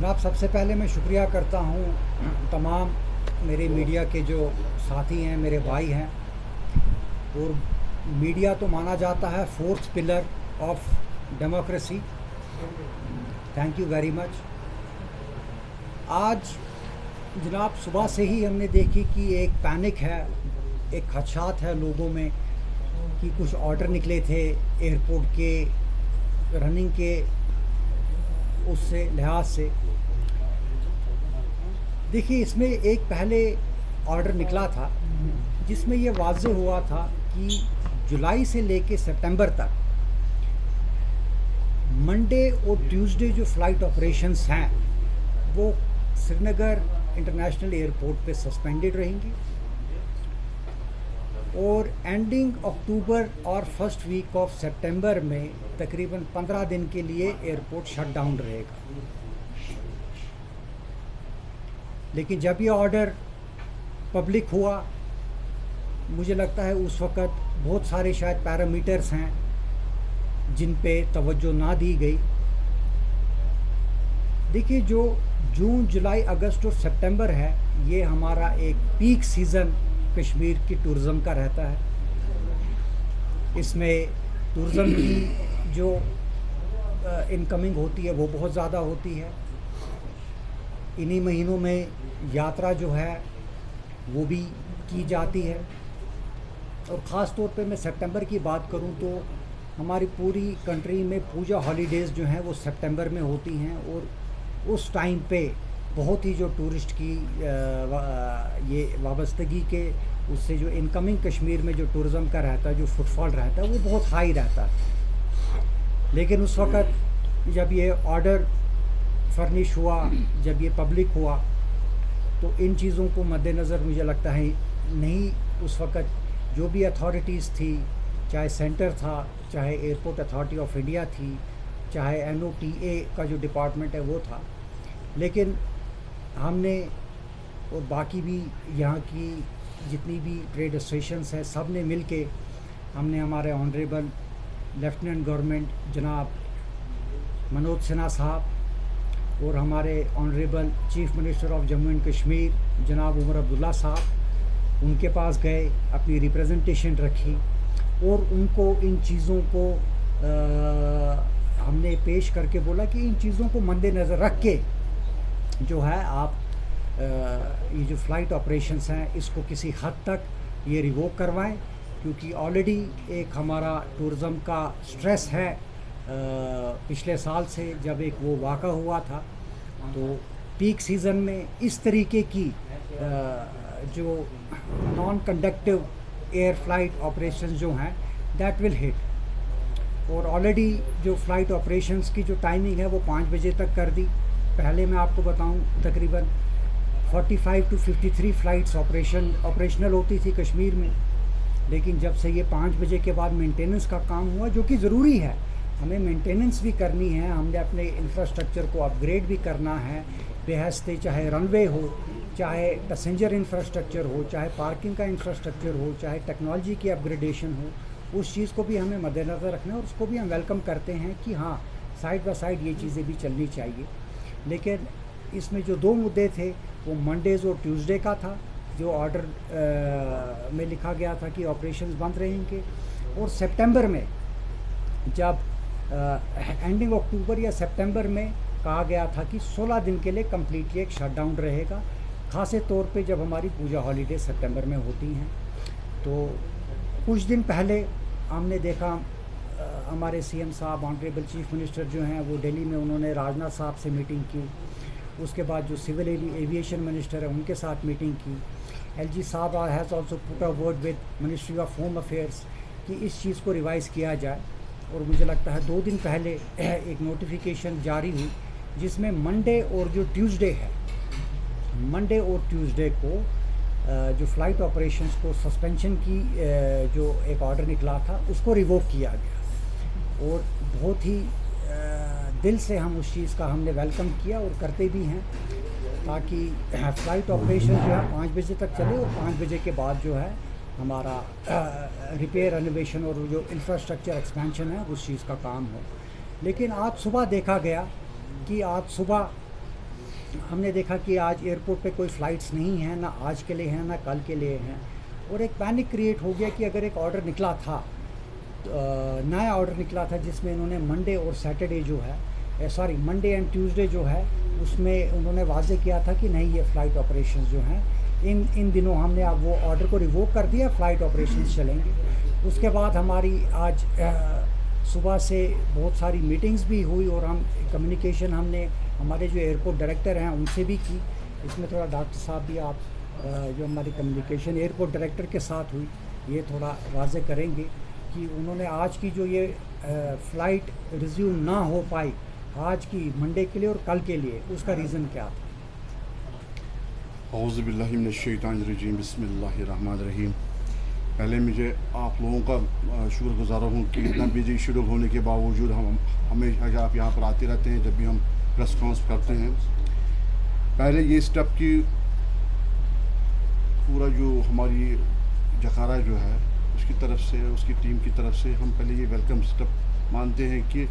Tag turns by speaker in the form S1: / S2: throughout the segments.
S1: जनाब, सबसे पहले मैं शुक्रिया करता हूँ तमाम मेरे मीडिया के जो साथी हैं, मेरे भाई हैं। और मीडिया तो माना जाता है fourth pillar of democracy. Thank you very much. आज जनाब सुबह से ही हमने देखी कि एक पैनिक है, एक खदशात है लोगों में कि कुछ ऑर्डर निकले थे एयरपोर्ट के रनिंग के उससे लिहाज से। देखिए, इसमें एक पहले ऑर्डर निकला था जिसमें ये वाज़ेह हुआ था कि जुलाई से लेके सितंबर तक मंडे और ट्यूसडे जो फ़्लाइट ऑपरेशंस हैं वो श्रीनगर इंटरनेशनल एयरपोर्ट पे सस्पेंडेड रहेंगी और एंडिंग अक्टूबर और फर्स्ट वीक ऑफ सितंबर में तकरीबन 15 दिन के लिए एयरपोर्ट शट डाउन रहेगा। लेकिन जब ये ऑर्डर पब्लिक हुआ, मुझे लगता है उस वक़्त बहुत सारे शायद पैरामीटर्स हैं जिन पे तवज्जो ना दी गई। देखिए, जो जून, जुलाई, अगस्त और सितंबर है, ये हमारा एक पीक सीज़न कश्मीर की टूरिज़म का रहता है। इसमें टूरिज़म की जो इनकमिंग होती है वो बहुत ज़्यादा होती है। इन्हीं महीनों में यात्रा जो है वो भी की जाती है। और ख़ास तौर पे मैं सितंबर की बात करूं तो हमारी पूरी कंट्री में पूजा हॉलीडेज़ जो हैं वो सितंबर में होती हैं और उस टाइम पे बहुत ही जो टूरिस्ट की ये वाबस्तगी के उससे जो इनकमिंग कश्मीर में जो टूरिज़म का रहता है, जो फुटफॉल रहता है, वो बहुत हाई रहता है। लेकिन उस वक़्त जब ये ऑर्डर फर्निश हुआ, जब ये पब्लिक हुआ, तो इन चीज़ों को मद्देनज़र मुझे लगता है नहीं, उस वक़्त जो भी अथॉरिटीज़ थी, चाहे सेंटर था, चाहे एयरपोर्ट अथॉरिटी ऑफ इंडिया थी, चाहे NOTA का जो डिपार्टमेंट है वो था, लेकिन हमने और बाकी भी यहाँ की जितनी भी ट्रेड एसोसिएशंस हैं, सब ने मिल के हमने हमारे ऑनरेबल लेफ्टिनेंट गवर्नमेंट जनाब मनोज सिन्हा साहब और हमारे honourable chief minister of Jammu and Kashmir जनाब उमर अब्दुल्ला साहब, उनके पास गए, अपनी रिप्रेजेंटेशन रखी और उनको इन चीज़ों को हमने पेश करके बोला कि इन चीज़ों को मद्देनज़र रख के जो है आप ये जो फ़्लाइट ऑपरेशंस हैं इसको किसी हद तक ये रिवोक करवाएं, क्योंकि ऑलरेडी एक हमारा टूरिज़म का स्ट्रेस है पिछले साल से जब एक वो वाक़ा हुआ था। तो पीक सीज़न में इस तरीके की जो non conductive air flight operations जो हैं दैट विल हिट। और ऑलरेडी जो फ़्लाइट ऑपरेशंस की जो टाइमिंग है वो 5 बजे तक कर दी। पहले मैं आपको बताऊं तकरीबन 45 to 53 फ़्लाइट्स ऑपरेशनल होती थी कश्मीर में, लेकिन जब से ये 5 बजे के बाद मेंटेनेंस का काम हुआ, जो कि ज़रूरी है, हमें मेंटेनेंस भी करनी है, हमने अपने इंफ्रास्ट्रक्चर को अपग्रेड भी करना है बेहस्ते, चाहे रनवे हो, चाहे पैसेंजर इंफ्रास्ट्रक्चर हो, चाहे पार्किंग का इंफ्रास्ट्रक्चर हो, चाहे टेक्नोलॉजी की अपग्रेडेशन हो, उस चीज़ को भी हमें मद्देनज़र रखना है और उसको भी हम वेलकम करते हैं कि हाँ, साइड बाय साइड ये चीज़ें भी चलनी चाहिए। लेकिन इसमें जो 2 मुद्दे थे वो मंडेज़ और ट्यूसडे का था, जो ऑर्डर में लिखा गया था कि ऑपरेशंस बंद रहेंगे, और सितंबर में जब एंडिंग अक्टूबर या सितंबर में कहा गया था कि 16 दिन के लिए कम्प्लीटली एक शटडाउन रहेगा, ख़ास तौर पे जब हमारी पूजा हॉलीडे सितंबर में होती हैं। तो कुछ दिन पहले हमने देखा हमारे CM साहब, ऑनरेबल चीफ मिनिस्टर जो हैं वो दिल्ली में उन्होंने राजनाथ साहब से मीटिंग की, उसके बाद जो सिविल एविएशन मिनिस्टर है उनके साथ मीटिंग की। LG साहब has also put a word with ministry of home affairs कि इस चीज़ को रिवाइज़ किया जाए। और मुझे लगता है 2 दिन पहले एक नोटिफिकेशन जारी हुई जिसमें मंडे और जो ट्यूसडे है, मंडे और ट्यूसडे को जो फ़्लाइट ऑपरेशंस को सस्पेंशन की जो एक ऑर्डर निकला था उसको रिवोक किया गया। और बहुत ही दिल से हम उस चीज़ का हमने वेलकम किया और करते भी हैं, ताकि फ़्लाइट ऑपरेशन जो है 5 बजे तक चले और 5 बजे के बाद जो है हमारा रिपेयर रेनोवेशन और जो इंफ्रास्ट्रक्चर एक्सपेंशन है उस चीज़ का काम हो। लेकिन आज सुबह देखा गया कि आज सुबह हमने देखा कि आज एयरपोर्ट पे कोई फ़्लाइट्स नहीं हैं, ना आज के लिए हैं ना कल के लिए हैं, और एक पैनिक क्रिएट हो गया कि अगर एक ऑर्डर निकला था, नया ऑर्डर निकला था जिसमें इन्होंने मंडे और सैटरडे जो है, सॉरी मंडे एंड ट्यूसडे जो है, उसमें उन्होंने वाजे किया था कि नहीं ये फ़्लाइट ऑपरेशंस जो हैं इन दिनों हमने अब वो ऑर्डर को रिवोक कर दिया, फ़्लाइट ऑपरेशंस चलेंगे। उसके बाद हमारी आज सुबह से बहुत सारी मीटिंग्स भी हुई और हम कम्युनिकेशन हमने हमारे जो एयरपोर्ट डायरेक्टर हैं उनसे भी की। इसमें थोड़ा डॉक्टर साहब भी आप जो हमारी कम्युनिकेशन एयरपोर्ट डायरेक्टर के साथ हुई ये थोड़ा वाज़े करेंगे कि उन्होंने आज की जो ये फ़्लाइट रिज्यूम ना हो पाई आज की मंडे के लिए और कल के लिए, उसका रीज़न क्या था?
S2: औज़ु बिल्लाहि मिनश शैतानिर रजीम, बिस्मिल्लाहिर्रहमानिर रहीम। पहले मुझे आप लोगों का शुक्रगुज़ार हूँ कि इतना बिजी शेड्यूल होने के बावजूद हम हमेशा आप यहाँ पर आते रहते हैं जब भी हम प्रेस कॉन्फ्रेंस करते हैं। पहले ये स्टेप की पूरा जो हमारी जकारा जो है उसकी तरफ से, उसकी टीम की तरफ से हम पहले ये वेलकम स्टेप मानते हैं कि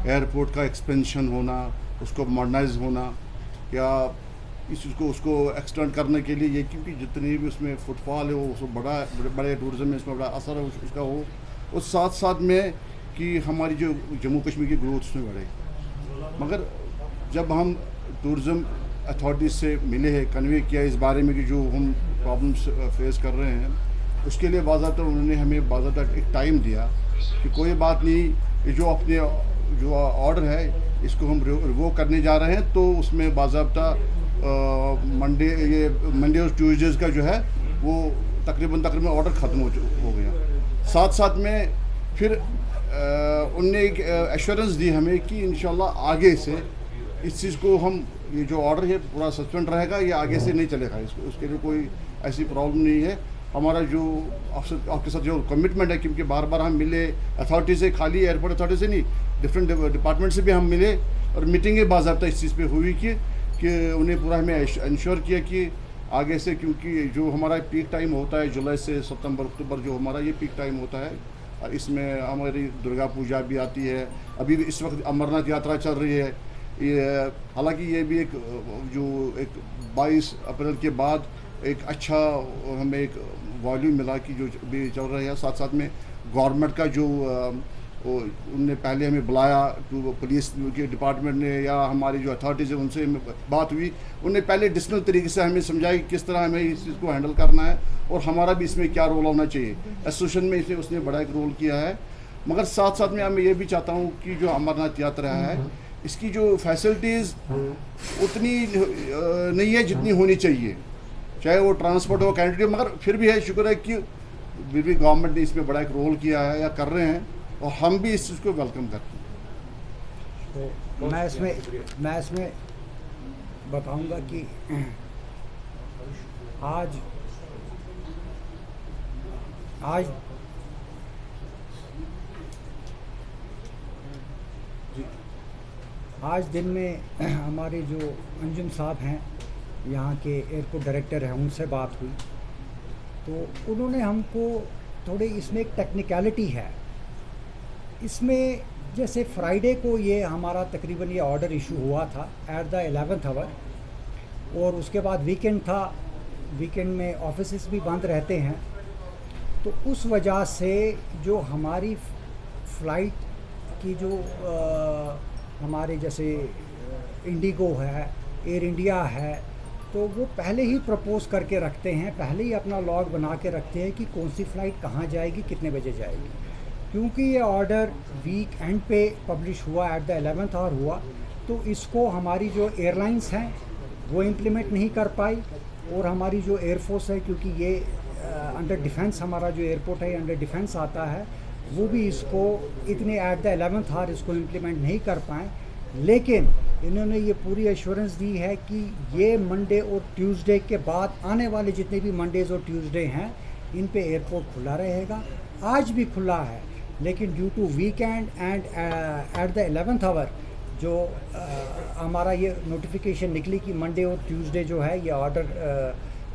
S2: एयरपोर्ट का एक्सपेंशन होना, उसको मॉडर्नाइज होना या इसको उसको एक्सटेंड करने के लिए ये, क्योंकि जितनी भी उसमें फुटफॉल है वो उसको बड़े टूरिज़म में इसमें बड़ा असर है उसका हो, उस साथ साथ में कि हमारी जो जम्मू कश्मीर की ग्रोथ उसमें बढ़े। मगर जब हम टूरिज़म अथॉरिटीज़ से मिले हैं, कन्वे किया इस बारे में कि जो हम प्रॉब्लम्स फेस कर रहे हैं, उसके लिए बाज़ाब्ता उन्होंने हमें बाज़ाब्ता एक टाइम दिया कि कोई बात नहीं, ये जो अपने जो ऑर्डर है इसको हम रिवोक करने जा रहे हैं, तो उसमें बाज़ाब्ता मंडे और ट्यूसडेज़ का जो है वो तकरीबन ऑर्डर ख़त्म हो गया। साथ साथ में फिर उनने एक एश्योरेंस दी हमें कि इंशाल्लाह आगे से इस चीज़ को हम, ये जो ऑर्डर है पूरा सस्पेंड रहेगा, ये आगे से नहीं चलेगा, इसको उसके लिए कोई ऐसी प्रॉब्लम नहीं है। हमारा जो आपके साथ जो कमिटमेंट है, क्योंकि बार बार हम मिले अथॉरिटी से, खाली एयरपोर्ट अथॉरिटी से नहीं, डिफरेंट डिपार्टमेंट से भी हम मिले और मीटिंगें बाज़ाब्ता इस चीज़ पे हुई कि उन्हें पूरा हमें इंश्योर किया कि आगे से, क्योंकि जो हमारा पीक टाइम होता है जुलाई से सितंबर अक्टूबर, जो हमारा ये पीक टाइम होता है, इसमें हमारी दुर्गा पूजा भी आती है, अभी भी इस वक्त अमरनाथ यात्रा चल रही है। ये हालांकि ये भी एक 22 अप्रैल के बाद एक अच्छा हमें एक वॉल्यूम मिला कि जो भी चल रहा है। साथ साथ में गवर्नमेंट का जो उनने पहले हमें बुलाया, तो पुलिस के डिपार्टमेंट ने या हमारी जो अथॉरिटीज़ है उनसे बात हुई, उन्होंने पहले डिस्टल तरीके से हमें समझाया कि किस तरह हमें इस चीज़ को हैंडल करना है और हमारा भी इसमें क्या रोल होना चाहिए। एसोसिएशन में इसे उसने बड़ा एक रोल किया है। मगर साथ साथ में मैं ये भी चाहता हूँ कि जो अमरनाथ यात्रा है इसकी जो फैसिलिटीज़ उतनी नहीं है जितनी होनी चाहिए, चाहे वो ट्रांसपोर्ट हो, कैंडिडेट, मगर फिर भी है, शुक्र है कि भी गवर्नमेंट ने इसमें बड़ा एक रोल किया है या कर रहे हैं और हम भी इस चीज़ को वेलकम करते हैं।
S1: तो मैं इसमें बताऊंगा कि आज दिन में हमारे जो अंजुम साहब हैं, यहाँ के एयरपोर्ट डायरेक्टर हैं, उनसे बात हुई तो उन्होंने हमको थोड़ी, इसमें एक टेक्निकलिटी है इसमें, जैसे फ्राइडे को ये हमारा तकरीबन ये ऑर्डर इशू हुआ था एट द 11th आवर, और उसके बाद वीकेंड था, वीकेंड में ऑफिसेस भी बंद रहते हैं, तो उस वजह से जो हमारी फ़्लाइट की जो हमारे जैसे इंडिगो है, एयर इंडिया है, तो वो पहले ही प्रपोज़ करके रखते हैं, पहले ही अपना लॉग बना के रखते हैं कि कौन सी फ़्लाइट कहाँ जाएगी, कितने बजे जाएगी। क्योंकि ये ऑर्डर वीक एंड पे पब्लिश हुआ, एट द 11th आवर हुआ, तो इसको हमारी जो एयरलाइंस हैं वो इम्प्लीमेंट नहीं कर पाई, और हमारी जो एयरफोर्स है, क्योंकि ये अंडर डिफेंस, हमारा जो एयरपोर्ट है अंडर डिफेंस आता है, वो भी इसको इतने एट द 11th आवर इसको इम्प्लीमेंट नहीं कर पाए। लेकिन इन्होंने ये पूरी एश्योरेंस दी है कि ये मंडे और ट्यूसडे के बाद आने वाले जितने भी मंडेज़ और ट्यूसडे हैं, इन पे एयरपोर्ट खुला रहेगा। आज भी खुला है, लेकिन due to weekend and at the 11th hour जो हमारा ये नोटिफिकेशन निकली कि मंडे और ट्यूसडे जो है ये ऑर्डर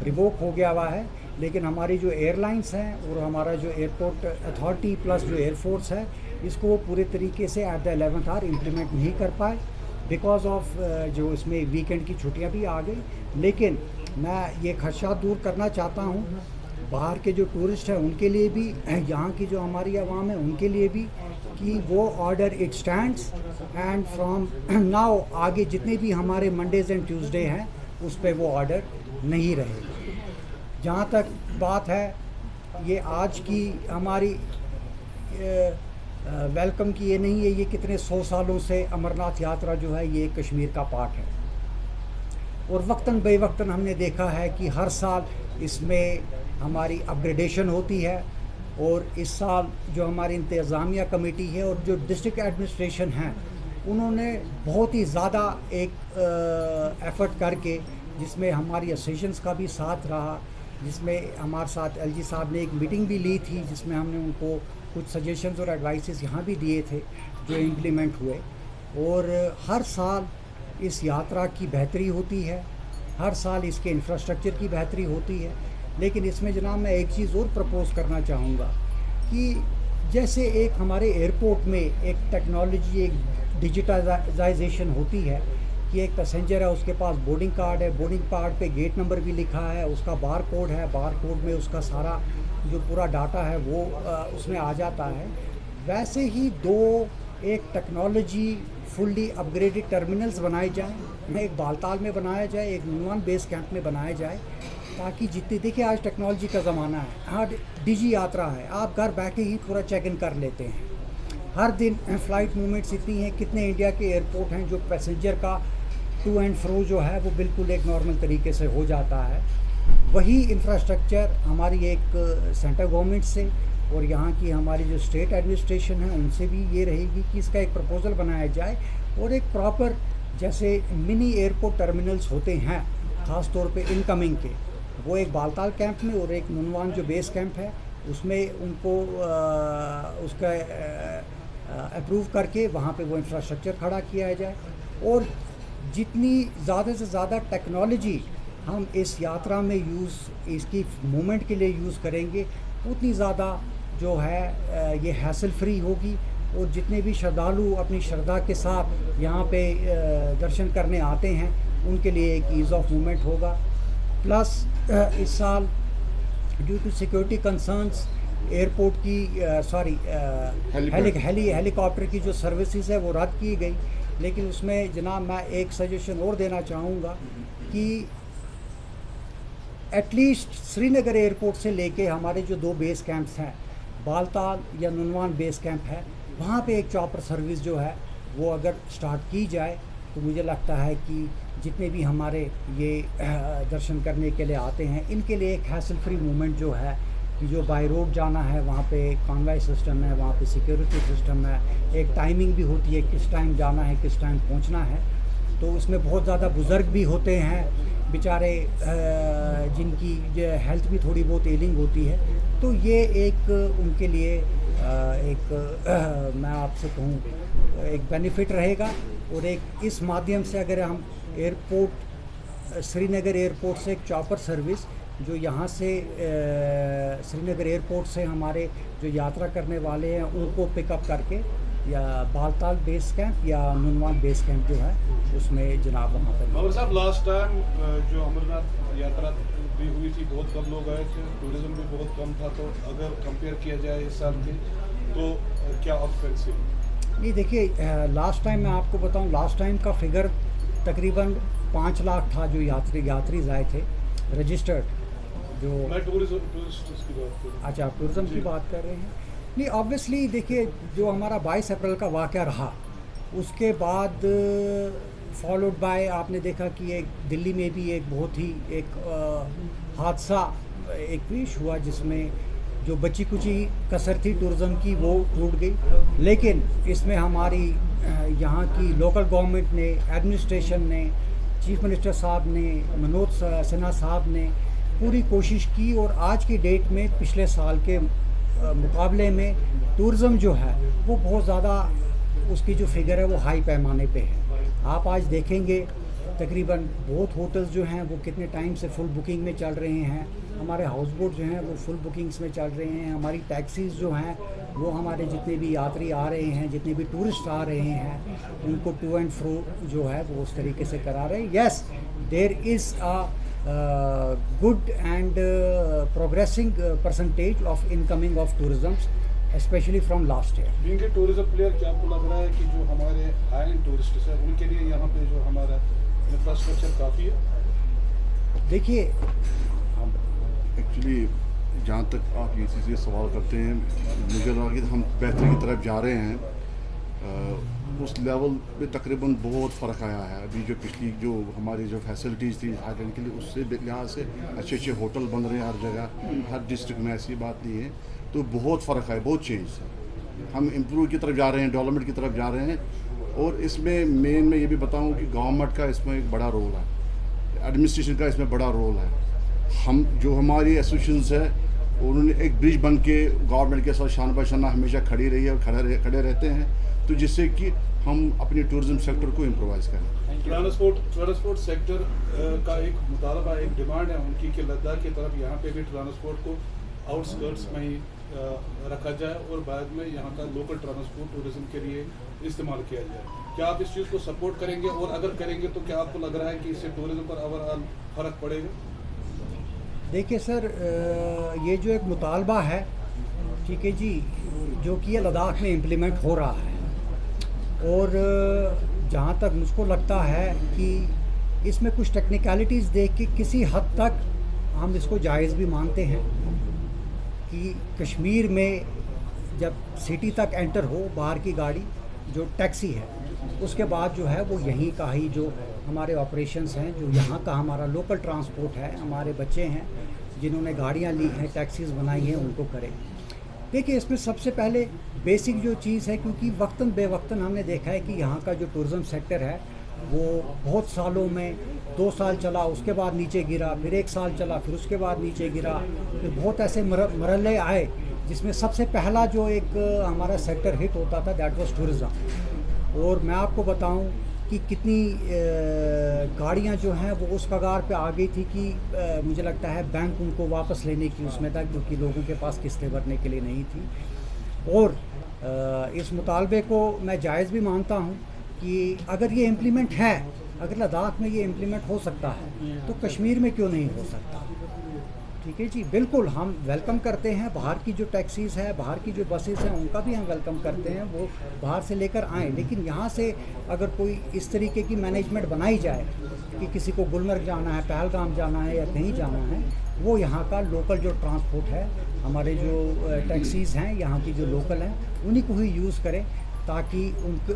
S1: रिवोक हो गया हुआ है, लेकिन हमारी जो एयरलाइंस हैं और हमारा जो एयरपोर्ट अथॉरिटी प्लस जो एयरफोर्स है, इसको वो पूरे तरीके से eight the 11th our implement नहीं कर पाए। बिकॉज ऑफ जो इसमें वीकेंड की छुट्टियां भी आ गई। लेकिन मैं ये खदशा दूर करना चाहता हूँ बाहर के जो टूरिस्ट हैं उनके लिए भी, यहाँ की जो हमारी आवाम है उनके लिए भी, कि वो order it stands and from now आगे जितने भी हमारे मंडेज़ एंड ट्यूसडे हैं उस पर वो ऑर्डर नहीं रहेगा। जहाँ तक बात है ये आज की हमारी वेलकम की, ये नहीं है ये कितने 100 सालों से अमरनाथ यात्रा जो है ये कश्मीर का पार्ट है, और वक्तन बेवक्तन हमने देखा है कि हर साल इसमें हमारी अपग्रेडेशन होती है। और इस साल जो हमारी इंतज़ामिया कमेटी है और जो डिस्ट्रिक्ट एडमिनिस्ट्रेशन हैं उन्होंने बहुत ही ज़्यादा एक एफ़र्ट करके, जिसमें हमारी एसोसिएशंस का भी साथ रहा, जिसमें हमारे साथ एलजी साहब ने एक मीटिंग भी ली थी जिसमें हमने उनको कुछ सजेशंस और एडवाइसेस यहाँ भी दिए थे जो इम्प्लीमेंट हुए। और हर साल इस यात्रा की बेहतरी होती है, हर साल इसके इंफ्रास्ट्रक्चर की बेहतरी होती है। लेकिन इसमें जनाब मैं एक चीज़ और प्रपोज़ करना चाहूँगा कि जैसे एक हमारे एयरपोर्ट में एक टेक्नोलॉजी, एक डिजिटाइजेशन होती है कि एक पैसेंजर है उसके पास बोर्डिंग कार्ड है, बोर्डिंग कार्ड पे गेट नंबर भी लिखा है, उसका बार कोड है, बार कोड में उसका सारा जो पूरा डाटा है वो उसमें आ जाता है। वैसे ही एक टेक्नोलॉजी फुल्ली अपग्रेडेड टर्मिनल्स बनाए जाएँ, एक बालताल में बनाया जाए, एक नुनवान बेस कैंप में बनाया जाए, ताकि जितनी, देखिए आज टेक्नोलॉजी का ज़माना है, हाँ डिजी यात्रा है, आप घर बैठे ही पूरा चेक इन कर लेते हैं। हर दिन फ़्लाइट मूवमेंट्स इतनी हैं, कितने इंडिया के एयरपोर्ट हैं जो पैसेंजर का टू एंड फ्रो जो है वो बिल्कुल एक नॉर्मल तरीके से हो जाता है। वही इंफ्रास्ट्रक्चर हमारी एक सेंट्रल गवर्नमेंट से और यहाँ की हमारी जो स्टेट एडमिनिस्ट्रेशन है उनसे भी ये रहेगी कि इसका एक प्रपोज़ल बनाया जाए और एक प्रॉपर, जैसे मिनी एयरपोर्ट टर्मिनल्स होते हैं ख़ास तौर पे इनकमिंग के, वो एक बालताल कैंप में और एक नुनवान जो बेस कैंप है उसमें उनको उसका अप्रूव करके वहाँ पे वो इंफ्रास्ट्रक्चर खड़ा किया जाए। और जितनी ज़्यादा से ज़्यादा टेक्नोलॉजी हम इस यात्रा में इसकी मूवमेंट के लिए यूज़ करेंगे उतनी ज़्यादा जो है ये हैसल फ्री होगी, और जितने भी श्रद्धालु अपनी श्रद्धा के साथ यहाँ पे दर्शन करने आते हैं उनके लिए एक ईज़ ऑफ मूवमेंट होगा। प्लस इस साल due to security concerns airport की हेलीकॉप्टर की जो सर्विसेज है वो रद्द की गई। लेकिन उसमें जनाब मैं एक सजेशन और देना चाहूँगा कि एटलीस्ट श्रीनगर एयरपोर्ट से लेके हमारे जो 2 बेस कैंप्स हैं, बालताल या नुनवान बेस कैंप है, वहाँ पे एक चॉपर सर्विस जो है वो अगर स्टार्ट की जाए तो मुझे लगता है कि जितने भी हमारे ये दर्शन करने के लिए आते हैं इनके लिए एक हैसल फ्री मूवमेंट जो है कि जो बाय रोड जाना है वहाँ पे कॉन्वॉय सिस्टम है, वहाँ पे सिक्योरिटी सिस्टम है, एक टाइमिंग भी होती है किस टाइम जाना है किस टाइम पहुँचना है। तो उसमें बहुत ज़्यादा बुज़ुर्ग भी होते हैं बेचारे जिनकी जो हेल्थ भी थोड़ी बहुत एलिंग होती है, तो ये एक उनके लिए मैं आपसे कहूँ एक बेनिफिट रहेगा। और एक इस माध्यम से अगर हम एयरपोर्ट श्रीनगर एयरपोर्ट से एक चॉपर सर्विस जो यहाँ से श्रीनगर एयरपोर्ट से हमारे जो यात्रा करने वाले हैं उनको पिकअप करके या बालताल बेस कैंप या नुनवान बेस कैंप जो है उसमें जनाब वहाँ पर।
S3: मगर साहब लास्ट टाइम जो अमरनाथ यात्रा भी हुई थी बहुत कम लोग आए थे, टूरिज्म भी बहुत कम था, तो अगर कंपेयर किया जाए इस साल के तो क्या ऑक्यूपेंसी?
S1: नहीं देखिए लास्ट टाइम मैं आपको बताऊं, लास्ट टाइम का फिगर तकरीबन 5 लाख था जो यात्री आए थे रजिस्टर्ड। जो
S3: मैं टूरिस्ट की बात कर रहा हूँ।
S1: अच्छा आप टूरिज़म की बात कर रहे हैं। नहीं ऑब्वियसली देखिए जो हमारा 22 अप्रैल का वाक़या रहा उसके बाद फॉलोड बाय आपने देखा कि एक दिल्ली में भी एक बहुत ही एक हादसा एक पेश हुआ जिसमें जो बची कुची कसर थी टूरिज़म की वो टूट गई। लेकिन इसमें हमारी यहाँ की लोकल गवर्नमेंट ने, एडमिनिस्ट्रेशन ने, चीफ मिनिस्टर साहब ने, मनोज सिन्हा साहब ने पूरी कोशिश की और आज की डेट में पिछले साल के मुकाबले में टूरिज़म जो है वो बहुत ज़्यादा उसकी जो फिगर है वो हाई पैमाने पे है। आप आज देखेंगे तकरीबन बहुत होटल्स जो हैं वो कितने टाइम से फुल बुकिंग में चल रहे हैं, हमारे हाउस बोट जो हैं वो फुल बुकिंग्स में चल रहे हैं, हमारी टैक्सीज़ जो हैं वो हमारे जितने भी यात्री आ रहे हैं, जितने भी टूरिस्ट आ रहे हैं, उनको टू एंड फ्रो जो है वो उस तरीके से करा रहे हैं। Yes, there is a good and progressing percentage of incoming of tourism, specially from last year.
S3: Being a tourism player, क्या आपको लग रहा है कि जो हमारे हाई एंड टूरिस्ट हैं उनके लिए यहाँ पे जो हमारा इंफ्रास्ट्रक्चर काफ़ी है?
S1: देखिए,
S2: एक्चुअली जहाँ तक आप ये चीज़ सवाल करते हैं, मुझे लगा कि हम बेहतरी की तरफ जा रहे हैं। उस लेवल पे तकरीबन बहुत फ़र्क आया है। अभी जो पिछली जो हमारी जो फैसिलिटीज़ थी आगे के लिए, उससे लिहाज से अच्छे अच्छे होटल बन रहे हैं हर जगह, हर डिस्ट्रिक्ट में। ऐसी बात नहीं है, तो बहुत फ़र्क है, बहुत चेंज है। हम इम्प्रूव की तरफ जा रहे हैं, डेवलपमेंट की तरफ जा रहे हैं। और इसमें मेन मैं ये भी बताऊँ कि गवर्नमेंट का इसमें एक बड़ा रोल है, एडमिनिस्ट्रेशन का इसमें बड़ा रोल है। हम जो हमारी एसोसिएशंस है, उन्होंने एक ब्रिज बन के गवर्नमेंट के साथ शान बशाना हमेशा खड़ी रही है और खड़े रहते हैं, तो जिससे कि हम अपने टूरिज्म सेक्टर को इम्प्रोवाइज़ करें।
S3: ट्रांसपोर्ट सेक्टर का एक मुतालबा, एक डिमांड है उनकी कि लद्दाख की तरफ यहाँ पे भी ट्रांसपोर्ट को आउटस्कर्ट्स में ही रखा जाए और बाद में यहाँ का लोकल ट्रांसपोर्ट टूरिज्म के लिए इस्तेमाल किया जाए। क्या आप इस चीज़ को सपोर्ट करेंगे, और अगर करेंगे तो क्या आपको लग रहा है कि इससे टूरिज्म पर ओवरऑल फ़र्क पड़ेगा?
S1: देखिए सर, ये जो एक मुतालबा है, ठीक है जी, जो कि ये लद्दाख में इम्प्लीमेंट हो रहा है, और जहाँ तक मुझको लगता है कि इसमें कुछ टेक्निकलिटीज़ देख के किसी हद तक हम इसको जायज़ भी मानते हैं कि कश्मीर में जब सिटी तक एंटर हो बाहर की गाड़ी, जो टैक्सी है, उसके बाद जो है वो यहीं का ही जो हमारे ऑपरेशंस हैं, जो यहाँ का हमारा लोकल ट्रांसपोर्ट है, हमारे बच्चे हैं जिन्होंने गाड़ियाँ ली हैं, टैक्सीज़ बनाई हैं, उनको करें। देखिए, इसमें सबसे पहले बेसिक जो चीज़ है, क्योंकि वक्तन बेवक्तन हमने देखा है कि यहाँ का जो टूरिज़्म सेक्टर है वो बहुत सालों में 2 साल चला, उसके बाद नीचे गिरा, फिर 1 साल चला, फिर उसके बाद नीचे गिरा, फिर बहुत ऐसे मरहले आए जिसमें सबसे पहला जो एक हमारा सेक्टर हिट होता था, दैट वाज टूरिज़्म। और मैं आपको बताऊं कि कितनी गाड़ियां जो हैं वो उस कगार पे आ गई थी कि मुझे लगता है बैंक उनको वापस लेने की उसमें था, क्योंकि लोगों के पास किस्तें भरने के लिए नहीं थी। और इस मुतालबे को मैं जायज़ भी मानता हूँ कि अगर ये इम्प्लीमेंट है, अगर लद्दाख में ये इम्प्लीमेंट हो सकता है, तो कश्मीर में क्यों नहीं हो सकता? ठीक है जी, बिल्कुल हम वेलकम करते हैं। बाहर की जो टैक्सीज़ है, बाहर की जो बसेस हैं, उनका भी हम वेलकम करते हैं, वो बाहर से लेकर आएँ। लेकिन यहाँ से अगर कोई इस तरीके की मैनेजमेंट बनाई जाए कि किसी को गुलमर्ग जाना है, पहलगाम जाना है या कहीं जाना है, वो यहाँ का लोकल जो ट्रांसपोर्ट है, हमारे जो टैक्सीज़ हैं यहाँ की जो लोकल हैं, उन्हीं को ही यूज़ करें, ताकि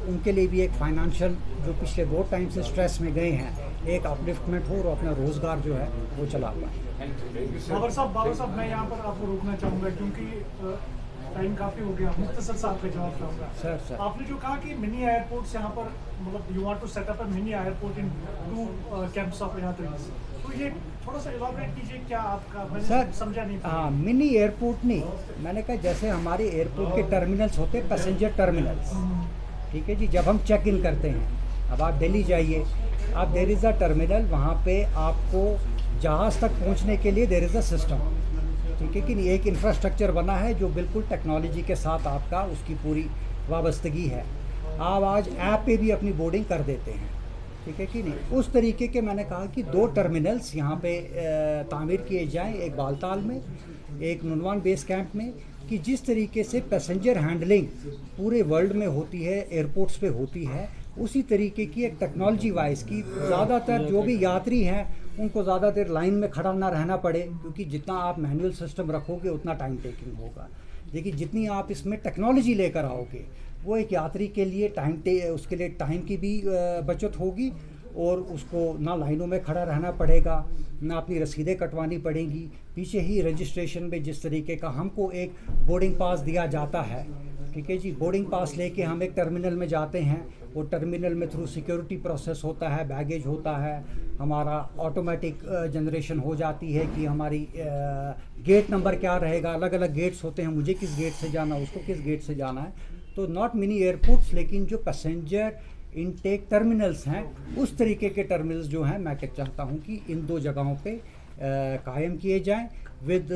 S1: उनके लिए भी एक फाइनेंशियल, जो पिछले बहुत टाइम से स्ट्रेस में गए हैं, एक अपलिफ्टमेंट हो और अपना रोज़गार जो है वो चला पाए।
S4: बाबर साहब, मैं यहाँ पर आपको रोकना चाहूँगा क्योंकि टाइम काफ़ी हो गया। मुख्तसर साहब का जवाब चाहूँगा।
S1: सर
S4: आपने जो कहा कि मिनी एयरपोर्ट्स यहाँ पर, मतलब you want to set up a mini airport in 2 camps of airports, तो ये थोड़ा सा इलाबोरेट कीजिए, क्या आपका, मैंने
S1: सर
S4: समझा नहीं।
S1: हाँ, मिनी एयरपोर्ट नहीं, मैंने कहा जैसे हमारे एयरपोर्ट के टर्मिनल्स होते हैं, पैसेंजर टर्मिनल्स, ठीक है जी। जब हम चेक इन करते हैं, अब आप दिल्ली जाइए, आप देयर इज़ अ टर्मिनल, वहाँ पे आपको जहाज़ तक पहुँचने के लिए देयर इज़ अ सिस्टम, ठीक है कि नहीं, एक इंफ्रास्ट्रक्चर बना है जो बिल्कुल टेक्नोलॉजी के साथ आपका उसकी पूरी वाबस्तगी है। आप आज ऐप पे भी अपनी बोर्डिंग कर देते हैं, ठीक है कि नहीं। उस तरीके के मैंने कहा कि 2 टर्मिनल्स यहाँ पे तामीर किए जाएं, एक बालताल में, एक नुनवान बेस कैंप में, कि जिस तरीके से पैसेंजर हैंडलिंग पूरे वर्ल्ड में होती है, एयरपोर्ट्स पे होती है, उसी तरीके की एक टेक्नोलॉजी वाइज की ज़्यादातर जो भी यात्री हैं उनको ज़्यादा देर लाइन में खड़ा ना रहना पड़े, क्योंकि जितना आप मैनुअल सिस्टम रखोगे उतना टाइम टेकिंग होगा। लेकिन जितनी आप इसमें टेक्नोलॉजी लेकर आओगे, वो एक यात्री के लिए उसके लिए टाइम की भी बचत होगी, और उसको ना लाइनों में खड़ा रहना पड़ेगा, ना अपनी रसीदें कटवानी पड़ेंगी। पीछे ही रजिस्ट्रेशन में जिस तरीके का हमको एक बोर्डिंग पास दिया जाता है, ठीक है जी, बोर्डिंग पास लेके हम एक टर्मिनल में जाते हैं, वो टर्मिनल में थ्रू सिक्योरिटी प्रोसेस होता है, बैगेज होता है, हमारा ऑटोमेटिक जनरेशन हो जाती है कि हमारी गेट नंबर क्या रहेगा, अलग अलग गेट्स होते हैं, मुझे किस गेट से जाना, उसको किस गेट से जाना है। तो नॉट मिनी एयरपोर्ट्स, लेकिन जो पैसेंजर इनटेक टर्मिनल्स हैं, उस तरीके के टर्मिनल्स जो हैं, मैं चाहता हूं कि इन 2 जगहों पे कायम किए जाएं विद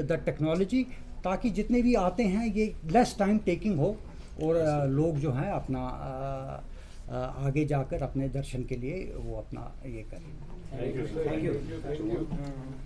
S1: द टेक्नोलॉजी, ताकि जितने भी आते हैं ये लेस टाइम टेकिंग हो और लोग जो हैं अपना आगे जाकर अपने दर्शन के लिए वो अपना ये करें।
S5: Thank you.